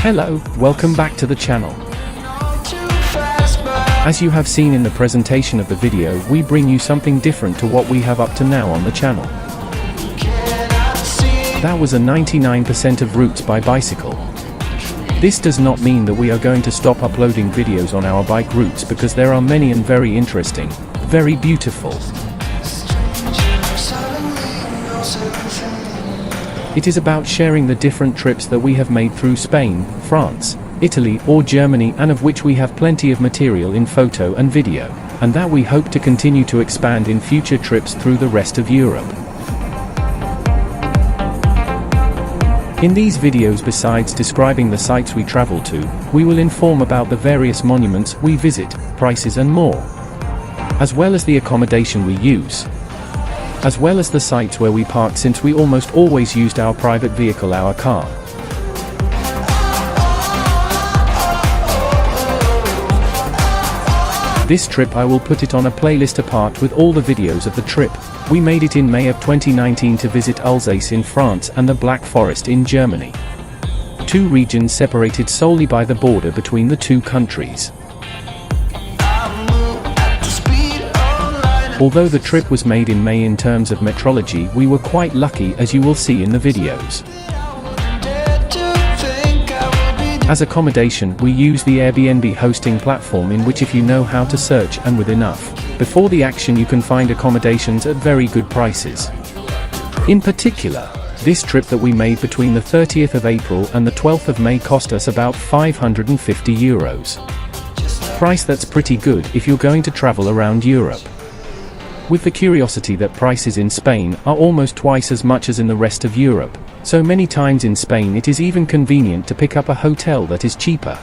Hello, welcome back to the channel. As you have seen in the presentation of the video, we bring you something different to what we have up to now on the channel. That was a 99% of routes by bicycle. This does not mean that we are going to stop uploading videos on our bike routes, because there are many and very interesting, very beautiful. It is about sharing the different trips that we have made through Spain, France, Italy or Germany, and of which we have plenty of material in photo and video, and that we hope to continue to expand in future trips through the rest of Europe. In these videos, besides describing the sites we travel to, we will inform about the various monuments we visit, prices and more, as well as the accommodation we use, as well as the sites where we park, since we almost always used our private vehicle, our car. This trip I will put it on a playlist apart with all the videos of the trip. We made it in May of 2019 to visit Alsace in France and the Black Forest in Germany. Two regions separated solely by the border between the two countries. Although the trip was made in May, in terms of metrology we were quite lucky, as you will see in the videos. As accommodation, we use the Airbnb hosting platform, in which, if you know how to search and with enough before the action, you can find accommodations at very good prices. In particular, this trip that we made between the 30th of April and the 12th of May cost us about €550. Price that's pretty good if you're going to travel around Europe. With the curiosity that prices in Spain are almost twice as much as in the rest of Europe, so many times in Spain it is even convenient to pick up a hotel that is cheaper.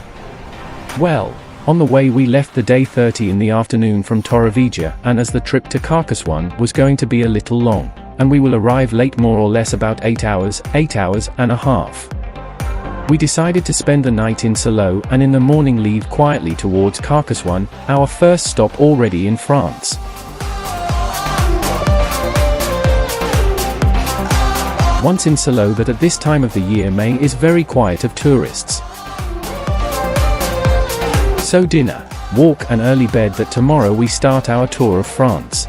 Well, on the way we left the day 30 in the afternoon from Torrevieja, and as the trip to Carcassonne was going to be a little long, and we will arrive late, more or less about 8 hours and a half. We decided to spend the night in Salo and in the morning leave quietly towards Carcassonne, our first stop already in France. Once in Salo, that at this time of the year May is very quiet of tourists. So dinner, walk and early bed, that tomorrow we start our tour of France.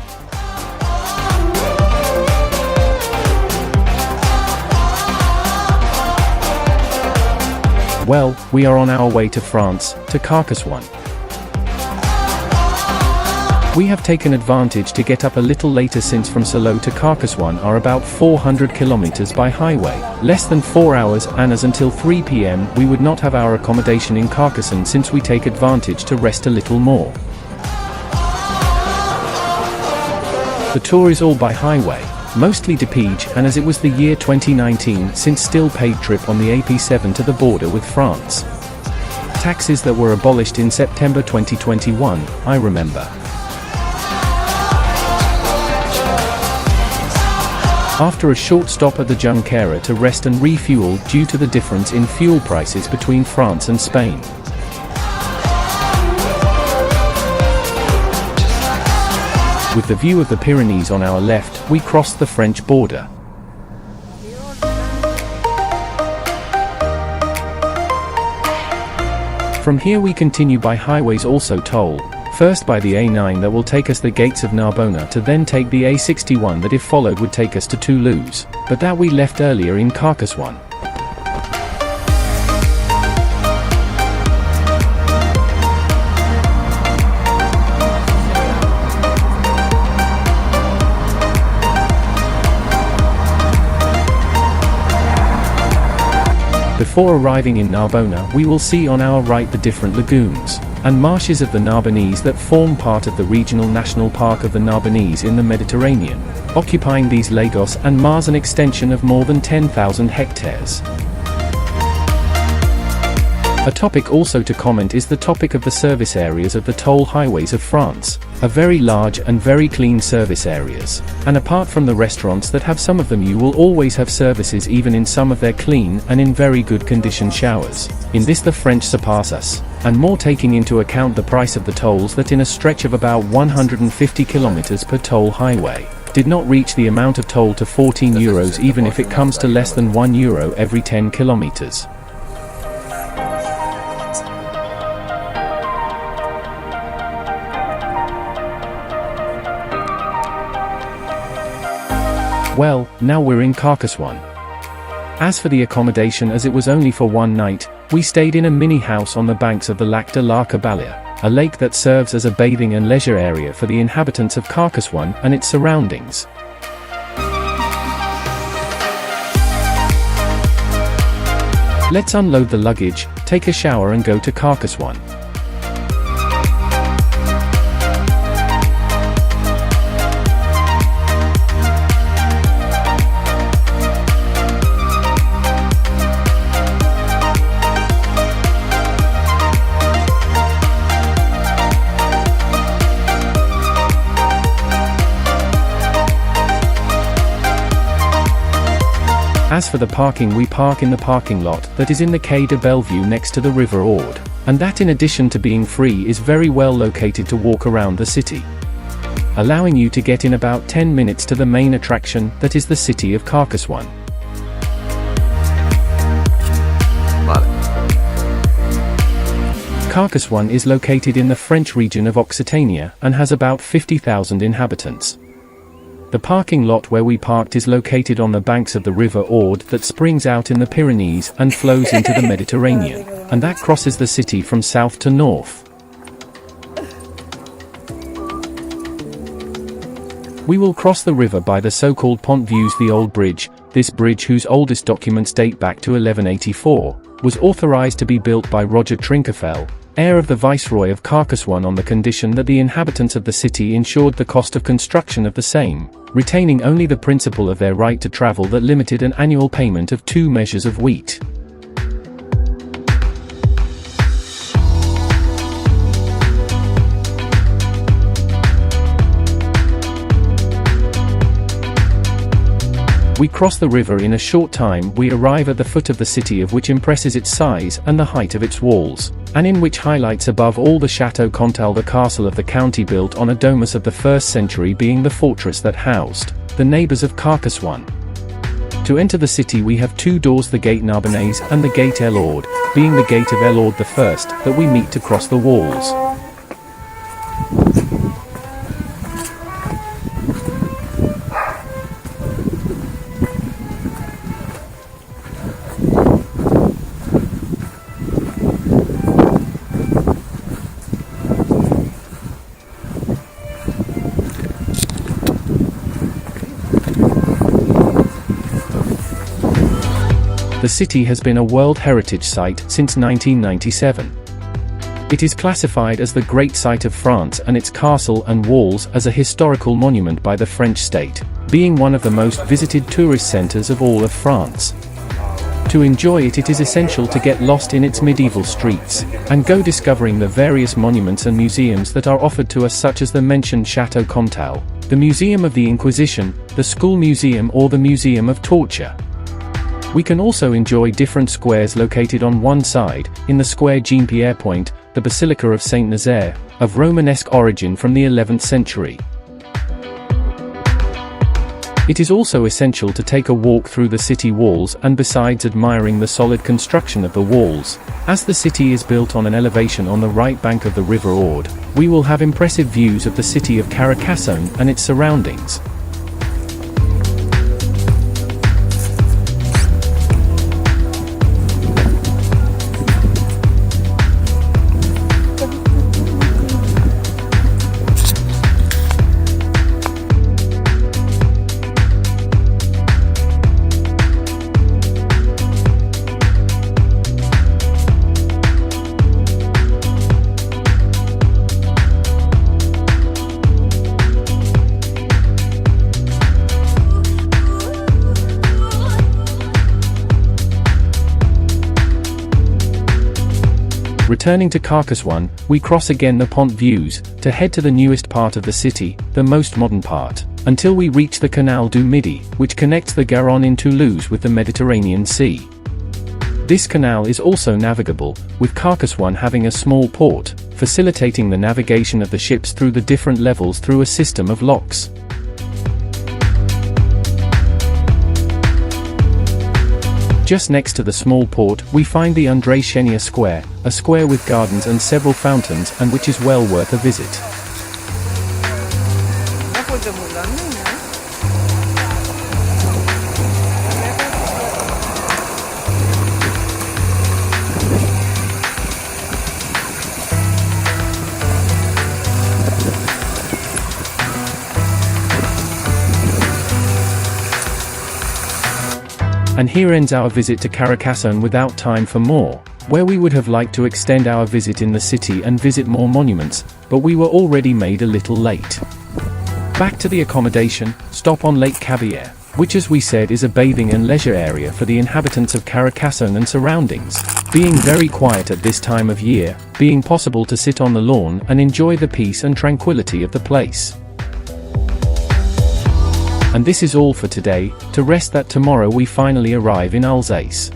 Well, we are on our way to France, to Carcassonne. We have taken advantage to get up a little later, since from Salo to Carcassonne are about 400 kilometers by highway, less than 4 hours, and as until 3 p.m. we would not have our accommodation in Carcassonne, since we take advantage to rest a little more. The tour is all by highway, mostly to Pige, and as it was the year 2019, since still paid trip on the AP7 to the border with France. Taxes that were abolished in September 2021, I remember. After a short stop at the Junquera to rest and refuel due to the difference in fuel prices between France and Spain. With the view of the Pyrenees on our left, we crossed the French border. From here we continue by highways, also toll. First by the A9 that will take us the gates of Narbonne, to then take the A61 that, if followed, would take us to Toulouse, but that we left earlier in Carcassonne. Before arriving in Narbonne, we will see on our right the different lagoons and marshes of the Narbonnese that form part of the regional national park of the Narbonnese in the Mediterranean, occupying these Lagos and Mars an extension of more than 10,000 hectares. A topic also to comment is the topic of the service areas of the toll highways of France, a very large and very clean service areas, and apart from the restaurants that have some of them, you will always have services even in some of their clean and in very good condition showers. In this the French surpass us, and more, taking into account the price of the tolls that in a stretch of about 150 kilometers per toll highway, did not reach the amount of toll to €14 even if it comes to less than €1 every 10 kilometers. Well, now we're in Carcassonne. As for the accommodation, as it was only for one night, we stayed in a mini house on the banks of the Lac de Cavayère, a lake that serves as a bathing and leisure area for the inhabitants of Carcassonne and its surroundings. Let's unload the luggage, take a shower and go to Carcassonne. As for the parking, we park in the parking lot that is in the Quai de Bellevue next to the River Aude, and that in addition to being free is very well located to walk around the city, allowing you to get in about 10 minutes to the main attraction that is the city of Carcassonne. Carcassonne is located in the French region of Occitania and has about 50,000 inhabitants. The parking lot where we parked is located on the banks of the River Aude that springs out in the Pyrenees and flows into the Mediterranean, and that crosses the city from south to north. We will cross the river by the so-called Pont Vieux, the old bridge. This bridge, whose oldest documents date back to 1184, was authorized to be built by Roger Trinquefel, heir of the Viceroy of Carcassonne, on the condition that the inhabitants of the city insured the cost of construction of the same, retaining only the principle of their right to travel that limited an annual payment of 2 measures of wheat. We cross the river in a short time. We arrive at the foot of the city, of which impresses its size and the height of its walls, and in which highlights above all the Château Comtal, the castle of the county built on a domus of the 1st century, being the fortress that housed the neighbors of Carcassonne. To enter the city we have 2 doors, the Gate Narbonnaise and the Gate River Aude, being the Gate of River Aude the first that we meet to cross the walls. The city has been a World Heritage Site since 1997. It is classified as the Great Site of France, and its castle and walls as a historical monument by the French state, being one of the most visited tourist centers of all of France. To enjoy it, it is essential to get lost in its medieval streets, and go discovering the various monuments and museums that are offered to us, such as the mentioned Château Comtal, the Museum of the Inquisition, the School Museum, or the Museum of Torture. We can also enjoy different squares located on one side. In the square Jean-Pierre Point, the Basilica of Saint-Nazaire, of Romanesque origin from the 11th century. It is also essential to take a walk through the city walls, and besides admiring the solid construction of the walls, as the city is built on an elevation on the right bank of the River Aude, we will have impressive views of the city of Carcassonne and its surroundings. Returning to Carcassonne, we cross again the Pont Vieux, to head to the newest part of the city, the most modern part, until we reach the Canal du Midi, which connects the Garonne in Toulouse with the Mediterranean Sea. This canal is also navigable, with Carcassonne having a small port, facilitating the navigation of the ships through the different levels through a system of locks. Just next to the small port, we find the André Chenier Square, a square with gardens and several fountains, and which is well worth a visit. And here ends our visit to Carcassonne without time for more, where we would have liked to extend our visit in the city and visit more monuments, but we were already made a little late. Back to the accommodation, stop on Lake Cavayère, which as we said is a bathing and leisure area for the inhabitants of Carcassonne and surroundings, being very quiet at this time of year, being possible to sit on the lawn and enjoy the peace and tranquility of the place. And this is all for today, to rest that tomorrow we finally arrive in Alsace.